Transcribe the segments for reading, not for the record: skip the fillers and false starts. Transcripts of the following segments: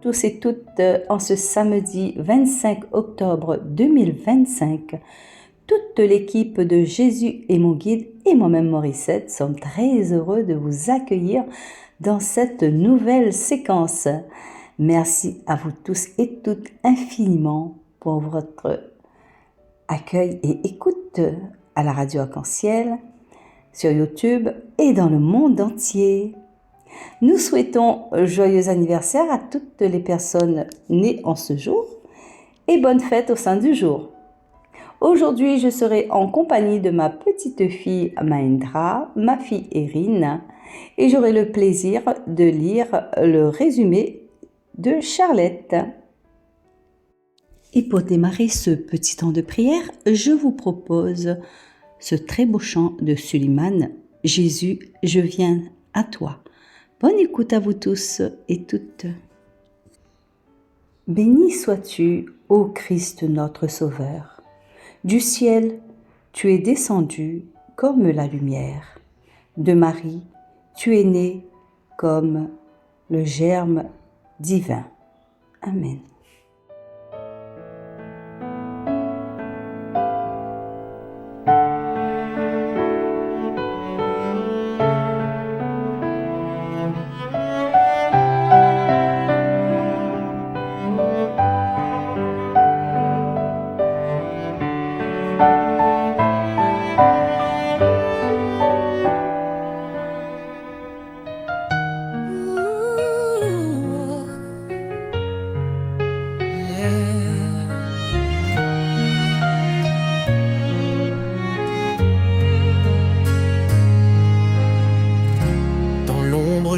tous et toutes en ce samedi 25 octobre 2025. Toute l'équipe de Jésus est mon guide et moi-même Morissette sommes très heureux de vous accueillir dans cette nouvelle séquence. Merci à vous tous et toutes infiniment pour votre accueil et écoute à la radio Arc-en-Ciel, sur YouTube et dans le monde entier. Nous souhaitons joyeux anniversaire à toutes les personnes nées en ce jour et bonne fête au sein du jour. Aujourd'hui, je serai en compagnie de ma petite fille Mahendra, ma fille Erin, et j'aurai le plaisir de lire le résumé de Charlotte. Et pour démarrer ce petit temps de prière, je vous propose ce très beau chant de Suleiman, « Jésus, je viens à toi ». Bonne écoute à vous tous et toutes. Béni sois-tu, ô Christ notre Sauveur. Du ciel, tu es descendu comme la lumière. De Marie, tu es né comme le germe divin. Amen.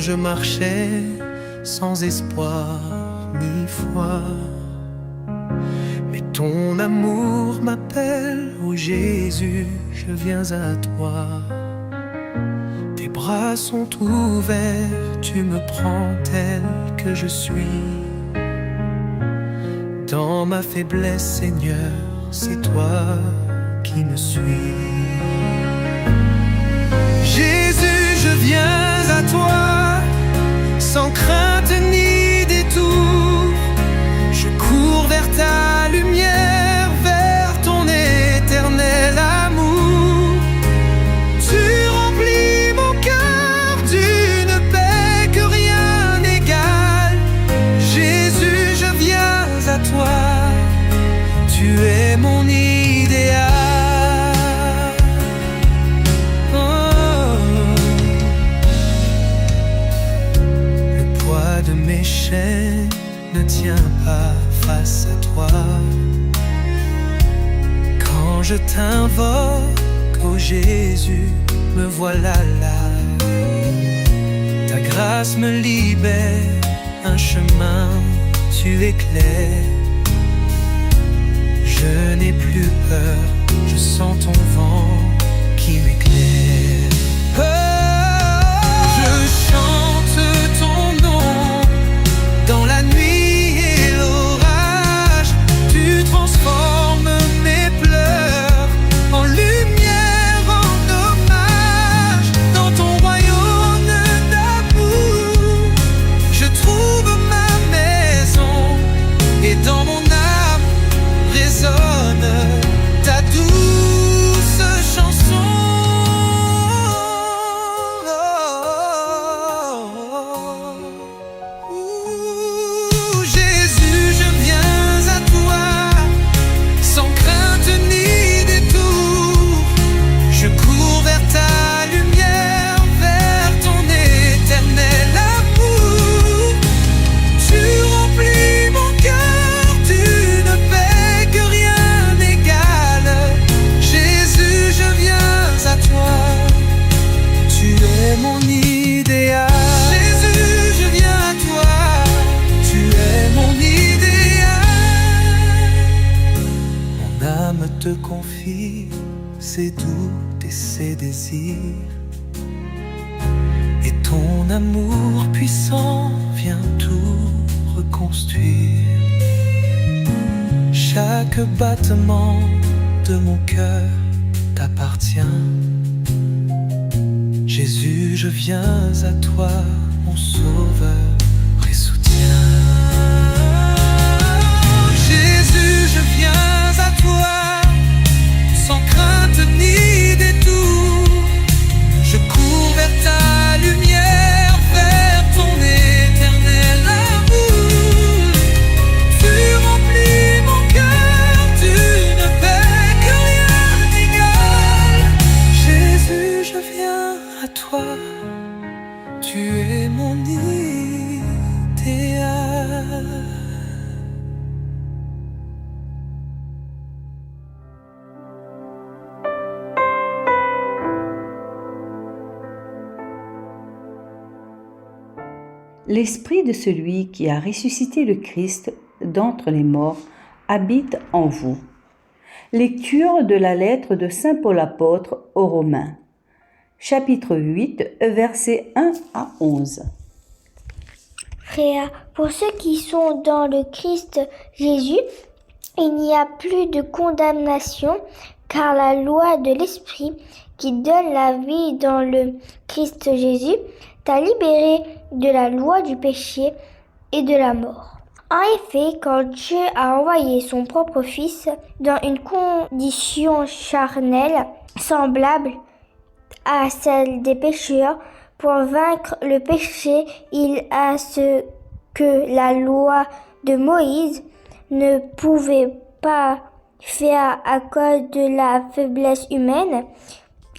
Je marchais sans espoir ni foi, mais ton amour m'appelle, ô Jésus, je viens à toi. Tes bras sont ouverts, tu me prends tel que je suis. Dans ma faiblesse, Seigneur, c'est toi qui me suis. Jésus, je viens à toi. Sans crainte ni détour, je cours vers ta lumière, vers ton éternel amour. Tu remplis mon cœur d'une paix que rien n'égale. Jésus, je viens à toi, tu es mon idéal. Mes chaînes ne tient pas face à toi. Quand je t'invoque, ô Jésus, me voilà là. Ta grâce me libère, un chemin tu éclaires. Je n'ai plus peur, je sens ton vent qui m'éclaire. Je chante ton nom dans la nuit et l'orage, tu transformes mes pleurs en lumière, en hommage. Dans ton royaume d'amour, je trouve ma maison, et dans mon âme résonne ta douce chanson. Te confie ses doutes et ses désirs, et ton amour puissant vient tout reconstruire. Chaque battement de mon cœur t'appartient. Jésus, je viens à toi, mon sauveur et soutien. l'esprit de celui qui a ressuscité le Christ d'entre les morts habite en vous. Lecture de la lettre de Saint Paul apôtre aux Romains, chapitre 8, versets 1 à 11. Frères, pour ceux qui sont dans le Christ Jésus, il n'y a plus de condamnation, car la loi de l'Esprit qui donne la vie dans le Christ Jésus t'a libéré de la loi du péché et de la mort. En effet, quand Dieu a envoyé son propre Fils dans une condition charnelle semblable à celle des pécheurs, pour vaincre le péché, il a ce que la loi de Moïse ne pouvait pas faire à cause de la faiblesse humaine.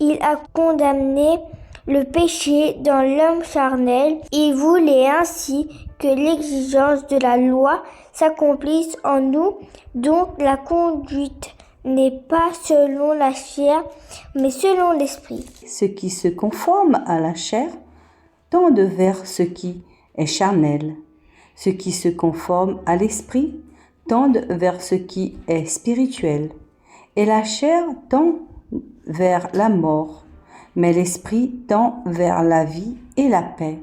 Il a condamné le péché dans l'homme charnel. Il voulait ainsi que l'exigence de la loi s'accomplisse en nous, donc la conduite n'est pas selon la chair, mais selon l'esprit. Ceux qui se conforment à la chair tendent vers ce qui est charnel. Ceux qui se conforment à l'esprit tendent vers ce qui est spirituel. Et la chair tend vers la mort, mais l'esprit tend vers la vie et la paix.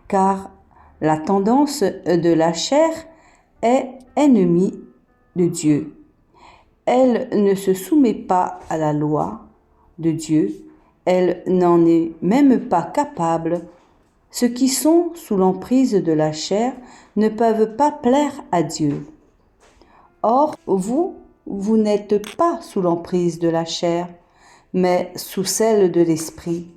Car la tendance de la chair est ennemie de Dieu. Elle ne se soumet pas à la loi de Dieu, elle n'en est même pas capable. Ceux qui sont sous l'emprise de la chair ne peuvent pas plaire à Dieu. Or, vous n'êtes pas sous l'emprise de la chair, mais sous celle de l'Esprit.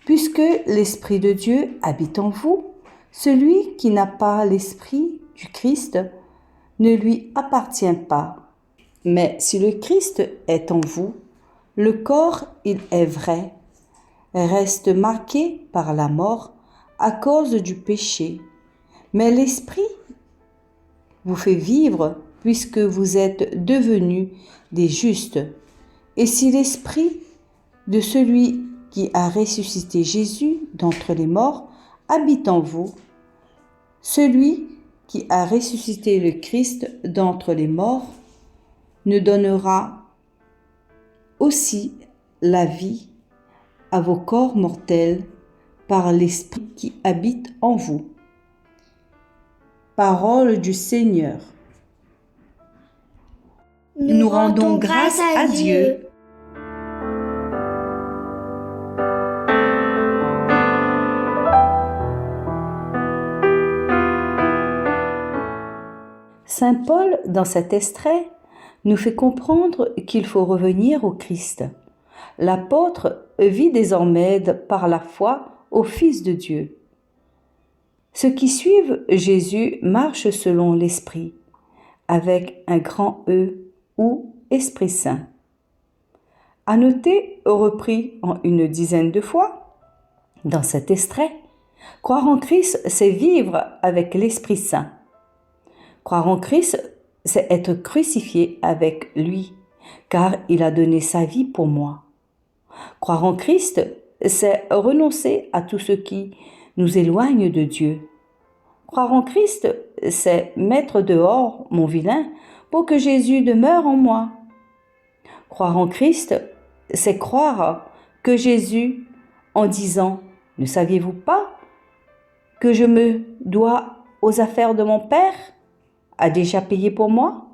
Puisque l'Esprit de Dieu habite en vous, celui qui n'a pas l'Esprit du Christ ne lui appartient pas. Mais si le Christ est en vous, le corps, il est vrai, reste marqué par la mort à cause du péché. Mais l'Esprit vous fait vivre puisque vous êtes devenus des justes. Et si l'Esprit de celui qui a ressuscité Jésus d'entre les morts habite en vous, celui qui a ressuscité le Christ d'entre les morts ne donnera aussi la vie à vos corps mortels par l'Esprit qui habite en vous. Parole du Seigneur. Nous rendons grâce à Dieu. Saint Paul, dans cet extrait, nous fait comprendre qu'il faut revenir au Christ. L'apôtre vit désormais par la foi au Fils de Dieu. Ceux qui suivent Jésus marchent selon l'Esprit, avec un grand E ou Esprit Saint. À noter, repris en une dizaine de fois, dans cet extrait, croire en Christ, c'est vivre avec l'Esprit Saint. Croire en Christ, c'est être crucifié avec lui, car il a donné sa vie pour moi. Croire en Christ, c'est renoncer à tout ce qui nous éloigne de Dieu. Croire en Christ, c'est mettre dehors mon vilain pour que Jésus demeure en moi. Croire en Christ, c'est croire que Jésus, en disant « Ne saviez-vous pas que je me dois aux affaires de mon Père ?» a déjà payé pour moi?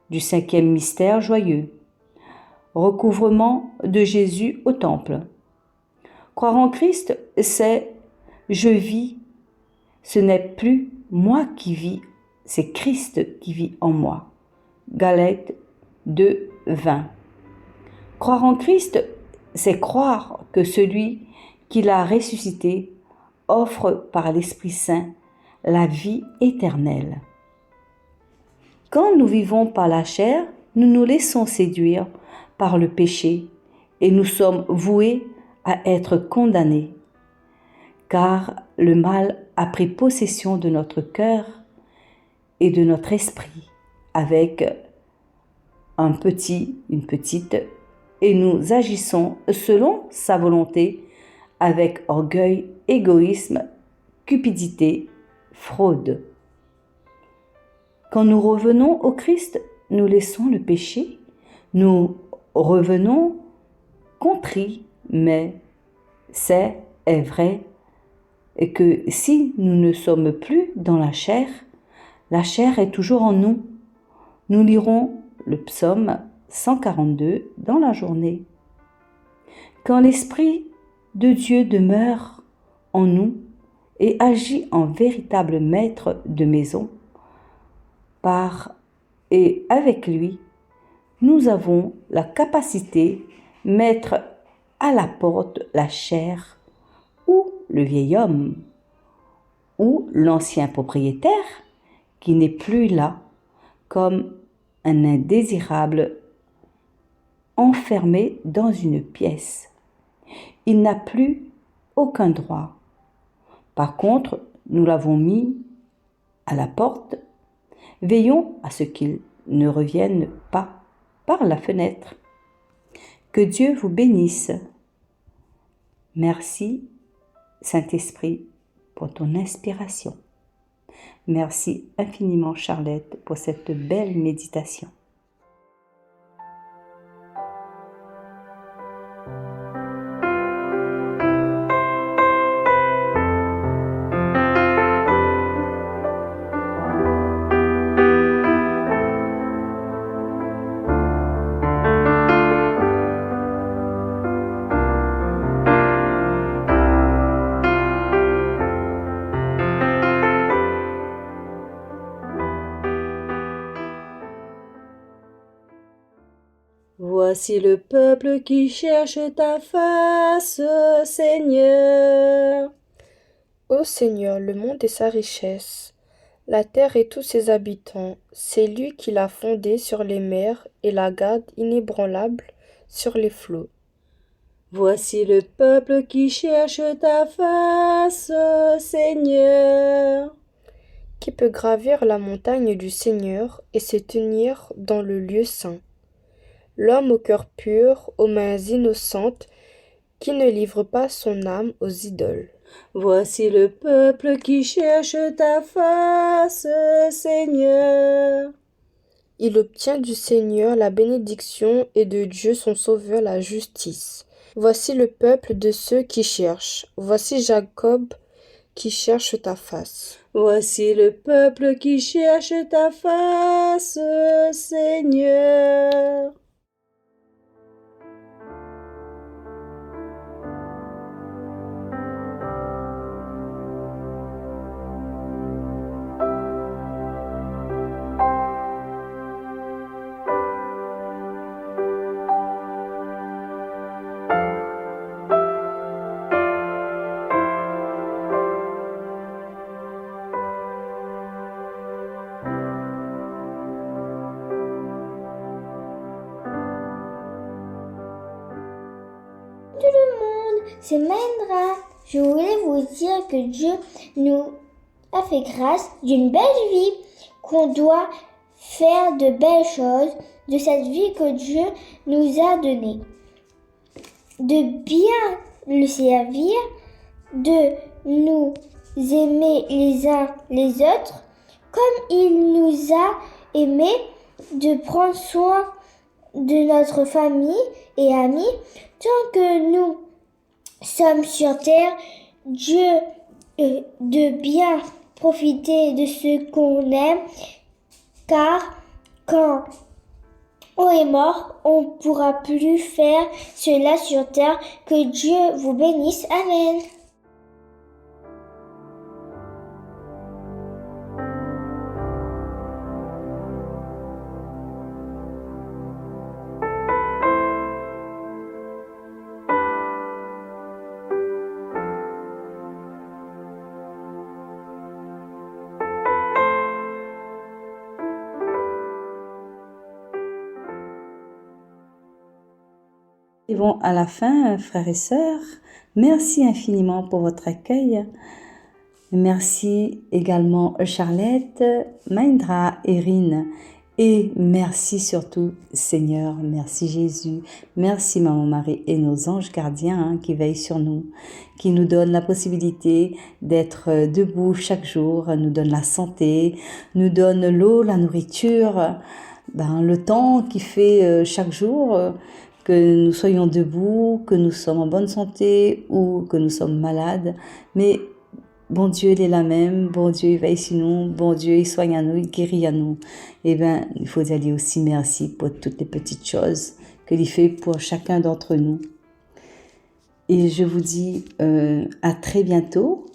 Du 5e mystère joyeux. Recouvrement de Jésus au temple. Croire en Christ, c'est « je vis ». Ce n'est plus moi qui vis, c'est Christ qui vit en moi. Galates 2, 20. Croire en Christ, c'est croire que celui qui l'a ressuscité offre par l'Esprit Saint la vie éternelle. Quand nous vivons par la chair, nous nous laissons séduire par le péché et nous sommes voués à être condamnés, car le mal a pris possession de notre cœur et de notre esprit avec une petite, et nous agissons selon sa volonté avec orgueil, égoïsme, cupidité fraude. Quand nous revenons au Christ, nous laissons le péché, nous revenons contrits, mais est vrai et que si nous ne sommes plus dans la chair est toujours en nous. Nous lirons le psaume 142 dans la journée. Quand l'Esprit de Dieu demeure en nous et agit en véritable maître de maison, par et avec lui, nous avons la capacité de mettre à la porte la chair ou le vieil homme ou l'ancien propriétaire qui n'est plus là comme un indésirable enfermé dans une pièce. Il n'a plus aucun droit. Par contre, nous l'avons mis à la porte. Veillons à ce qu'il ne revienne pas par la fenêtre. Que Dieu vous bénisse. Merci, Saint-Esprit, pour ton inspiration. Merci infiniment, Charlotte, pour cette belle méditation. Voici le peuple qui cherche ta face, Seigneur. Ô Seigneur, le monde et sa richesse, la terre et tous ses habitants, c'est lui qui l'a fondée sur les mers et la garde inébranlable sur les flots. Voici le peuple qui cherche ta face, Seigneur. Qui peut gravir la montagne du Seigneur et se tenir dans le lieu saint? L'homme au cœur pur, aux mains innocentes, qui ne livre pas son âme aux idoles. Voici le peuple qui cherche ta face, Seigneur. Il obtient du Seigneur la bénédiction et de Dieu son Sauveur la justice. Voici le peuple de ceux qui cherchent. Voici Jacob qui cherche ta face. Voici le peuple qui cherche ta face, Seigneur. C'est Maindra. Je voulais vous dire que Dieu nous a fait grâce d'une belle vie, qu'on doit faire de belles choses de cette vie que Dieu nous a donnée. De bien le servir, de nous aimer les uns les autres, comme il nous a aimés, de prendre soin de notre famille et amis, tant que nous sommes sur terre, Dieu de bien profiter de ce qu'on aime, car quand on est mort, on ne pourra plus faire cela sur terre. Que Dieu vous bénisse. Amen. Arrivons à la fin, frères et sœurs. Merci infiniment pour votre accueil. Merci également Charlotte, Maindra, Erin Et merci surtout, Seigneur, merci Jésus, merci Maman Marie et nos anges gardiens qui veillent sur nous, qui nous donnent la possibilité d'être debout chaque jour, nous donnent la santé, nous donnent l'eau, la nourriture, le temps qui fait chaque jour que nous soyons debout, que nous sommes en bonne santé ou que nous sommes malades. Mais bon Dieu, il est là même, bon Dieu, il veille sur nous, bon Dieu, il soigne à nous, il guérit à nous. Eh bien, il faut dire aussi merci pour toutes les petites choses qu'il fait pour chacun d'entre nous. Et je vous dis à très bientôt,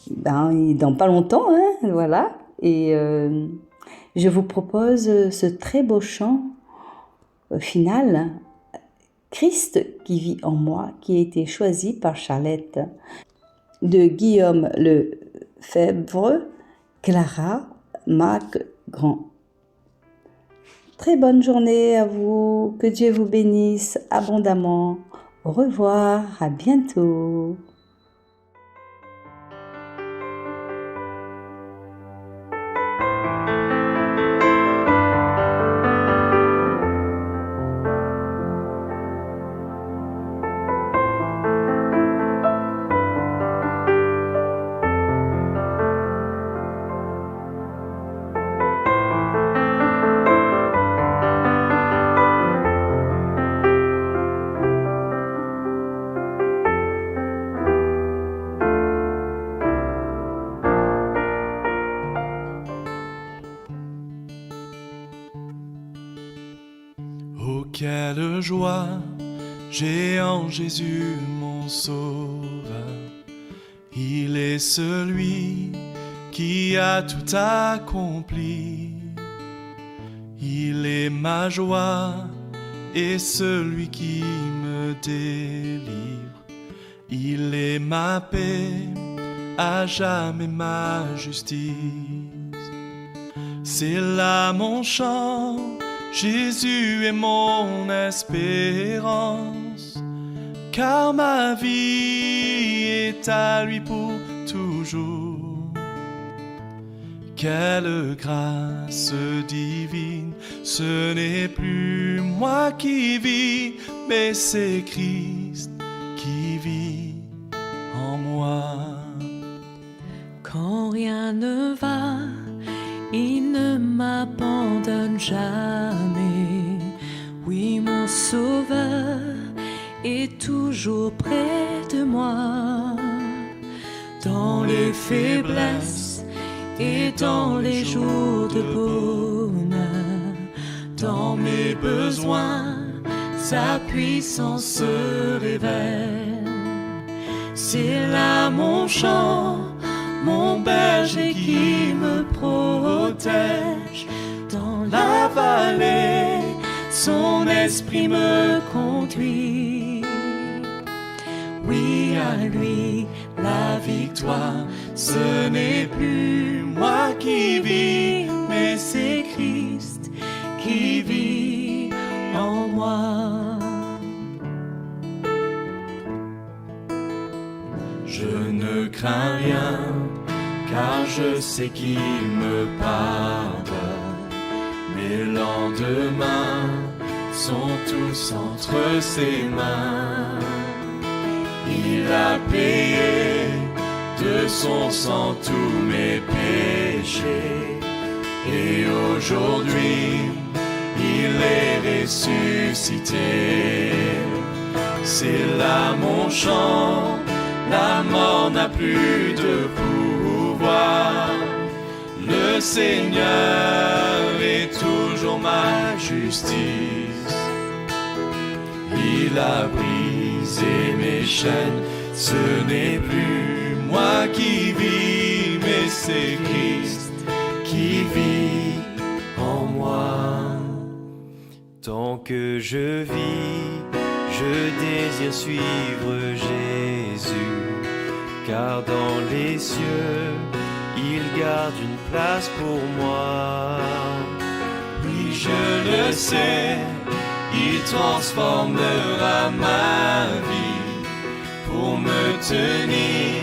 dans pas longtemps, voilà. Et je vous propose ce très beau chant final, Christ qui vit en moi, qui a été choisi par Charlette, de Guillaume Lefebvre, Clara Macgrand. Très bonne journée à vous, que Dieu vous bénisse abondamment. Au revoir, à bientôt. Oh, quelle joie j'ai en Jésus mon sauveur. Il est celui qui a tout accompli. Il est ma joie et celui qui me délivre. Il est ma paix, à jamais ma justice. C'est là mon chant, Jésus est mon espérance, car ma vie est à lui pour toujours. Quelle grâce divine, ce n'est plus moi qui vis, mais c'est Christ qui vit en moi. Quand rien ne va, il ne m'abandonne jamais. Oui, mon sauveur est toujours près de moi. Dans les faiblesses et dans les jours de bonheur, dans mes besoins, sa puissance se révèle. C'est là mon chant, mon berger qui me protège. Dans la vallée, son esprit me conduit. Oui, à lui la victoire, ce n'est plus moi qui vis, mais c'est Christ qui vit en moi. Je ne crains rien, car je sais qu'il me pardonne. Mes lendemains sont tous entre ses mains. Il a payé de son sang tous mes péchés. Et aujourd'hui, il est ressuscité. C'est là mon chant, la mort n'a plus de pouvoir. Le Seigneur est toujours ma justice. Il a brisé mes chaînes, ce n'est plus moi qui vis, mais c'est Christ qui vit en moi. Tant que je vis, je désire suivre Jésus, car dans les cieux, il garde une place pour moi. Oui, je le sais, il transformera ma vie pour me tenir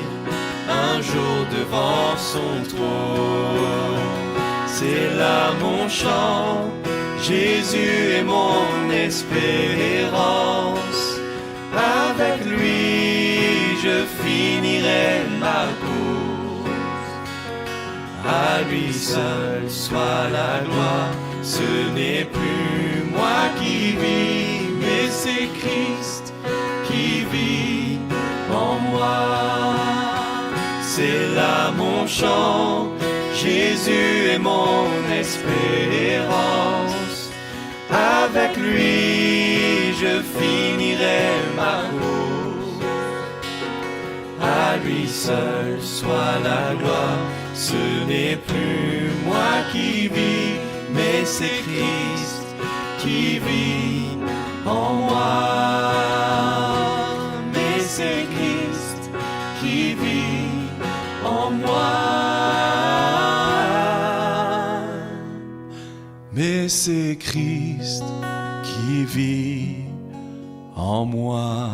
un jour devant son trône. c'est là mon chant. Jésus est mon espérance. Avec lui, je finirai ma course. À lui seul soit la gloire. Ce n'est plus moi qui vis, mais c'est Christ qui vit en moi. C'est là mon chant. Jésus est mon espérance. Avec lui, je finirai ma course. À lui seul soit la gloire. Ce n'est plus moi qui vis, mais c'est Christ qui vit en moi. Mais c'est Christ qui vit en moi. Mais c'est Christ qui vit en moi.